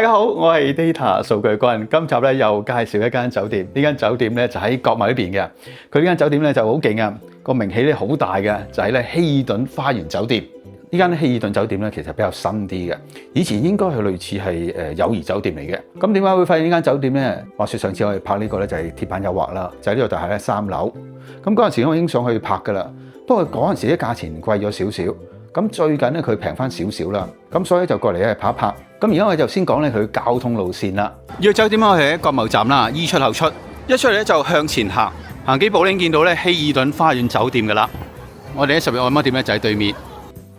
大家好，我係 Data 數據君。今集咧又介紹一間酒店。呢間酒店咧就喺國貿呢邊嘅。佢呢間酒店咧就好勁啊，個名氣咧好大嘅，就係咧希爾頓花園酒店。呢間希爾頓酒店咧其實比較新啲嘅，以前應該係類似係友誼酒店嚟嘅。咁點解會發現呢間酒店咧？話說上次我哋拍呢個咧就係鐵板誘惑啦，就喺呢個大廈咧3樓。咁嗰陣時我已經上去拍㗎啦，不過嗰陣時啲價錢貴咗少少。咁最近咧佢平翻少少啦，咁所以就過嚟咧拍一拍。咁而家我就先講咧佢交通路線啦。呢個酒店我係喺國貿站啦，E出口出，一出嚟咧就向前行，行幾步已經見到咧希爾頓花園酒店㗎啦。我哋喺10月按摩店咧就喺對面，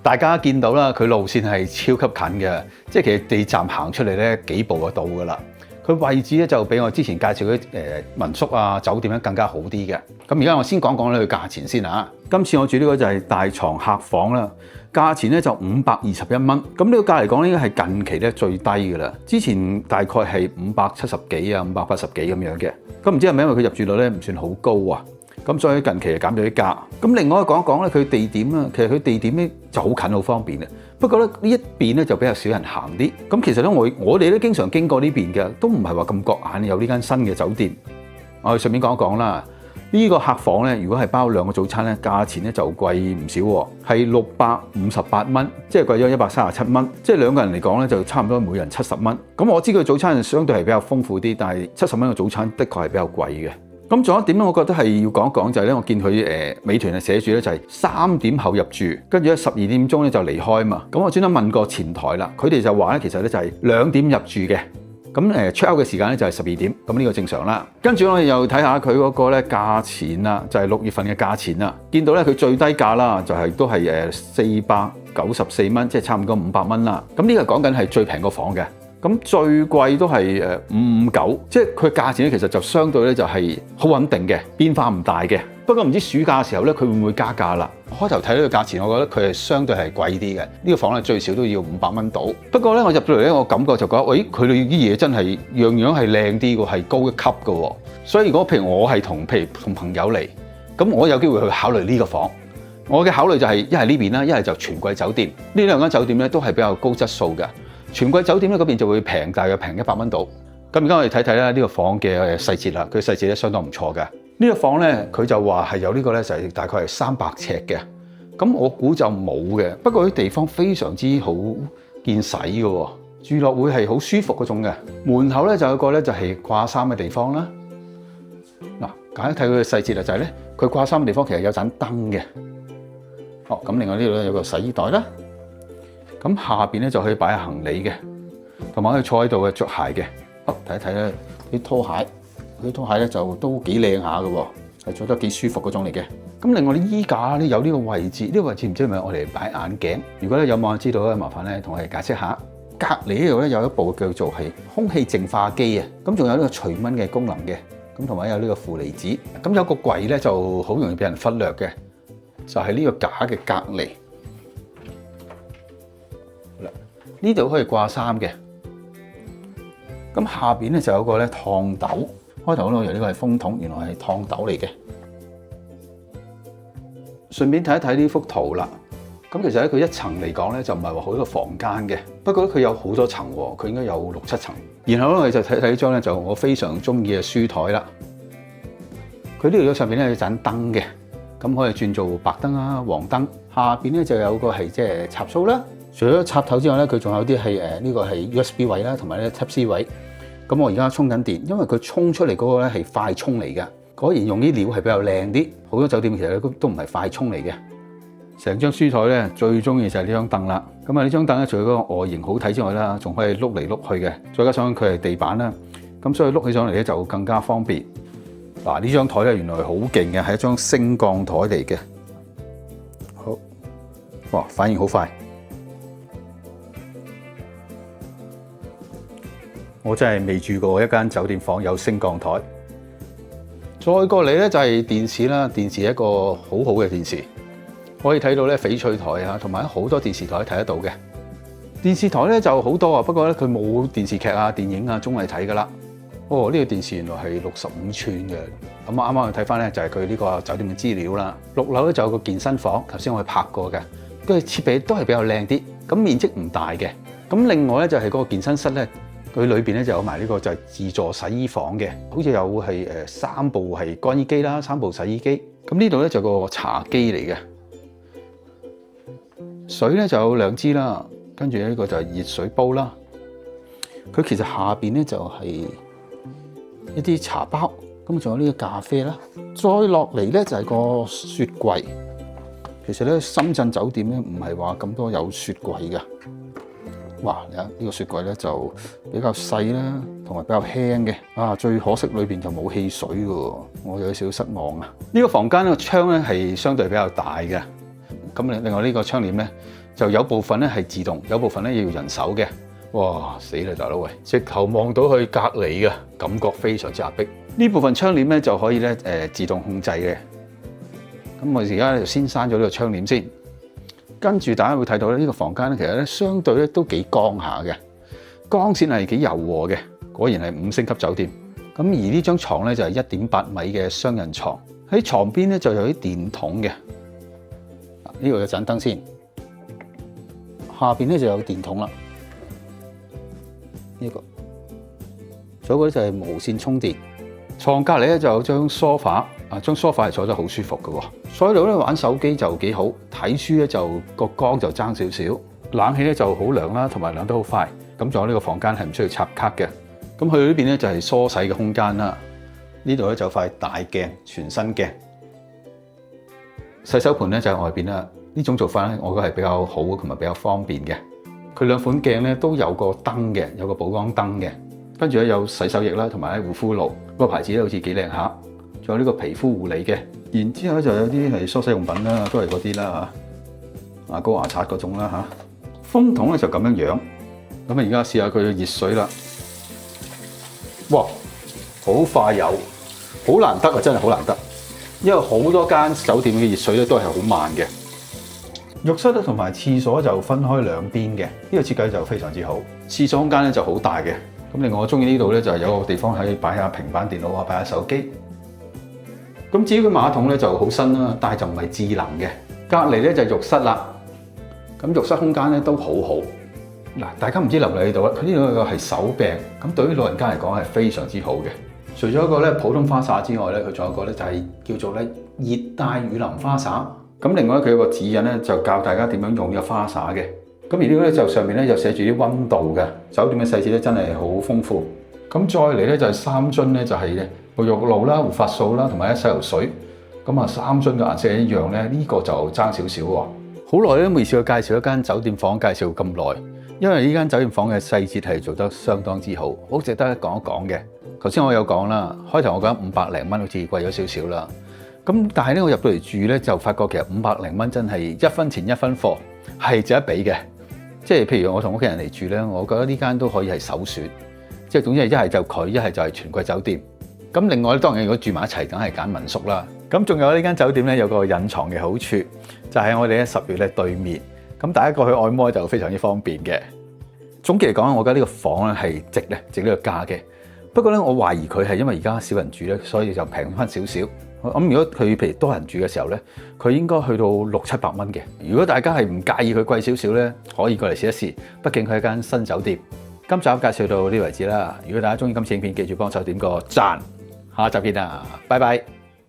大家見到啦，佢路線係超級近嘅，即係其實地站行出嚟咧幾步就到㗎啦。佢位置咧就比我之前介紹嗰啲民宿啊酒店咧更加好啲嘅。咁而家我先講講呢個價錢先嚇。今次我住呢個就係大床客房啦，價錢咧就521蚊。咁呢個價嚟講應該係近期咧最低㗎啦。之前大概係570幾啊580幾咁樣嘅。咁唔知係咪因為佢入住率咧唔算好高啊？咁所以近期就減咗啲價。咁另外講一講咧佢地點啊，其實佢地點咧就好近好方便嘅。不過咧呢一邊咧就比較少人行啲。咁其實咧我哋都經常經過呢邊嘅，都唔係話咁覺眼有呢間新嘅酒店。我哋順便講一講啦。呢個客房咧，如果係包2個早餐咧，價錢咧就貴唔少喎，係658蚊，即係貴咗137蚊。即係2個人嚟講咧，就差唔多每人70蚊。咁我知佢早餐相對係比較豐富啲，但係70蚊嘅早餐的確係比較貴嘅。咁仲有一點咧，我覺得係要講一講就係咧，我見佢美團係寫住咧就係3點後入住，跟住咧12點鐘咧就離開嘛。咁我專登問過前台啦，佢哋就話咧其實咧就係2點入住嘅。咁check out 嘅時間咧就係12點，咁呢個正常啦。跟住我哋又睇下佢嗰個咧價錢啦，就係6月份嘅價錢啦。見到咧佢最低價啦，就係都係494蚊，即係差唔多500蚊啦。咁呢個講緊係最平個房嘅。咁最貴都係559，即係佢價錢咧其實就相對咧就係好穩定嘅，變化唔大嘅。不過唔知暑假嘅時候咧佢會唔會加價啦？開頭睇呢個價錢，我覺得佢係相對係貴啲嘅。呢個房咧最少都要500蚊到。不過咧我入到嚟咧，我感覺就覺得，喂，佢哋啲嘢真係樣樣係靚啲嘅，係高一級嘅喎。所以如果譬如我係同朋友嚟，咁我有機會去考慮呢個房。我嘅考慮就係一係呢邊啦，一係就全季酒店。呢2間酒店咧都係比較高質素嘅。全季酒店咧嗰邊就會平，大約平100蚊到。咁而家我哋睇睇啦，呢個房嘅細節啦，佢細節咧相當唔錯嘅。呢個房咧佢就話係有呢個咧就係大概係300尺嘅。咁我估就冇嘅，不過啲地方非常之好見使嘅喎，住落會係好舒服嗰種嘅。門口咧就有個咧就係掛衫嘅地方啦。嗱，簡單睇佢嘅細節啦，就係咧佢掛衫嘅地方其實有盞燈嘅。哦，咁另外呢度咧有個洗衣袋啦。咁下邊咧就可以擺下行李嘅，同埋可以坐喺度嘅着鞋嘅。好，睇一睇咧啲拖鞋，啲拖鞋咧就都幾靚下嘅喎，係着得幾舒服嗰種嚟嘅。咁另外啲衣架咧有呢個位置，呢個位置唔知係咪我哋擺眼鏡？如果咧有網友知道咧，麻煩咧同我哋解釋下。隔離呢度咧有一部叫做係空氣淨化機啊，咁仲有呢個除蚊嘅功能嘅，咁同埋有呢個負離子。咁有個櫃咧就好容易俾人忽略嘅，就係呢個架嘅隔離。呢度可以掛衫嘅，咁下邊咧就有個咧燙斗。開頭我以為呢個係風筒，原來係燙斗嚟嘅。順便睇一睇呢幅圖啦。咁其實咧佢一層嚟講咧就唔係話好多房間嘅，不過咧佢有好多層喎，佢應該有6、7層。然後咧我哋就睇睇呢張咧就我非常中意嘅書台啦。佢呢度上邊咧有盞燈嘅，咁可以轉做白燈啊、黃燈。下邊咧就有個係即係插蘇啦。除咗插頭之外咧，佢仲有啲係呢個係 USB 位啦，同埋咧 Type C 位。咁我而家充緊電，因為佢衝出嚟嗰個咧係快充嚟嘅。果然用啲料係比較靚啲。好多酒店其實都唔係快充嚟嘅。成張書台咧最中意就係呢張凳啦。咁啊呢張凳咧除咗個外形好睇之外啦，仲可以碌嚟碌去嘅。再加上佢係地板啦，咁所以碌起上嚟咧就更加方便。嗱，呢張台咧原來好勁嘅，係一張升降台嚟嘅。好，哇，反應好快。我真係未住過一間酒店房有升降台。再過嚟咧就係電視啦，電視係一個好好嘅電視，可以睇到咧翡翠台啊，同埋好多電視台睇得到嘅。電視台咧就好多啊，不過咧佢冇電視劇啊、電影啊、綜藝睇噶啦。哦，呢個電視原來係65寸嘅。咁我啱啱去睇翻咧就係佢呢個酒店嘅資料啦。6樓咧就有個健身房，頭先我去拍過嘅，跟住設備都係比較靚啲，咁面積唔大嘅。咁另外咧就係嗰個健身室咧。佢裏邊咧就有埋呢個就係自助洗衣房嘅，好似有係3部係乾衣機啦，3部洗衣機。咁呢度咧就個茶几嚟嘅，水咧就有2支啦，跟住呢個就係熱水煲啦。佢其實下邊咧就係一啲茶包，咁仲有呢個咖啡啦。再落嚟咧就係個雪櫃。其實咧深圳酒店咧唔係話咁多有雪櫃嘅。哇！呢個雪櫃咧就比較細啦，同埋比較輕嘅。啊，最可惜裏邊就冇汽水嘅，我有少少失望啊！呢個房間個窗咧係相對比較大嘅。咁另外呢個窗簾咧就有部分咧係自動，有部分咧要人手嘅。哇！死啦大佬喂，直頭望到去隔離嘅感覺非常之壓迫。呢部分窗簾咧就可以咧自動控制嘅。咁我而家就先閂咗呢個窗簾先。跟住大家會睇到咧，呢個房間咧其實咧相對咧都幾光下嘅，光線係幾柔和嘅，果然係5星級酒店。咁而呢張床咧就係1.8米嘅雙人床，喺床邊咧就有啲電筒嘅。呢度有盞燈先，下邊咧就有電筒啦。呢個，仲有嗰啲就係無線充電。床隔離咧就有張梳化。張梳化係坐得好舒服嘅喎，所以度咧玩手機就幾好，睇書咧就個光就爭少少，冷氣咧就好涼啦，同埋涼得好快。咁仲有呢個房間係唔需要插卡嘅。咁佢呢邊咧就係梳洗嘅空間啦。呢度咧就有塊大鏡，全身鏡。洗手盆咧就喺外邊啦。呢種做法咧，我覺得係比較好同埋比較方便嘅。佢2款鏡咧都有個燈嘅，有個補光燈嘅。跟住咧有洗手液啦，同埋護膚露。個牌子咧好似幾靚下。仲有呢個皮膚護理嘅，然之後咧就有啲係梳洗用品啦，都係嗰啲啦嚇，牙膏牙刷嗰種啦嚇。風筒咧就咁樣樣，咁啊而家試下佢嘅熱水啦。哇，好快有，好難得啊，真係好難得，因為好多間酒店嘅熱水咧都係好慢嘅。浴室咧同埋廁所就分開兩邊嘅，呢個設計就非常之好。廁所空間咧就好大嘅，咁另外我中意呢度咧就係有個地方可以擺下平板電腦啊，擺下手機。咁至於個馬桶咧就好新啦，但係就唔係智能嘅。隔離咧就係浴室啦。咁浴室空間咧都好好。嗱，大家唔知留唔留意到啦？佢呢度有個係手柄，咁對於老人家嚟講係非常之好嘅。除咗一個咧普通花灑之外咧，佢仲有一個咧就係叫做咧熱帶雨林花灑。咁另外佢有個指引咧就教大家點樣用呢個花灑嘅。咁而呢個咧就上面咧就寫住啲溫度嘅。酒店嘅細節咧真係好豐富。咁再嚟咧就係3樽咧就係咧。沐浴露啦、護髮素啦，同埋洗頭水，咁啊3樽嘅顏色一樣咧，呢個就爭少少喎。好耐都未試過介紹一間酒店房介紹咁耐，因為呢間酒店房嘅細節係做得相當之好，好值得講一講嘅。頭先我有講啦，開頭我覺得500零蚊好似貴咗少少啦，咁但係咧我入到嚟住咧就發覺其實500零蚊真係1分錢1分貨，係值得俾嘅。即係譬如我同屋企人嚟住咧，我覺得呢間都可以係首選，即係總之係一係就佢，一係就係全季酒店。咁另外當然如果住埋一齊，梗係揀民宿啦。咁仲有呢間酒店咧有個隱藏嘅好處，就係我哋喺10月咧對面，咁大家過去按摩就非常之方便嘅。總結嚟講，我覺得呢個房咧係值呢個價嘅。不過咧，我懷疑佢係因為而家少人住咧，所以就平翻少少。咁如果佢譬如多人住嘅時候咧，佢應該去到600-700蚊嘅。如果大家係唔介意佢貴少少咧，可以過嚟試一試。畢竟佢係間新酒店。今集介紹到呢度為止啦。如果大家中意今次影片，記住幫手點個讚。下集見啦，拜拜。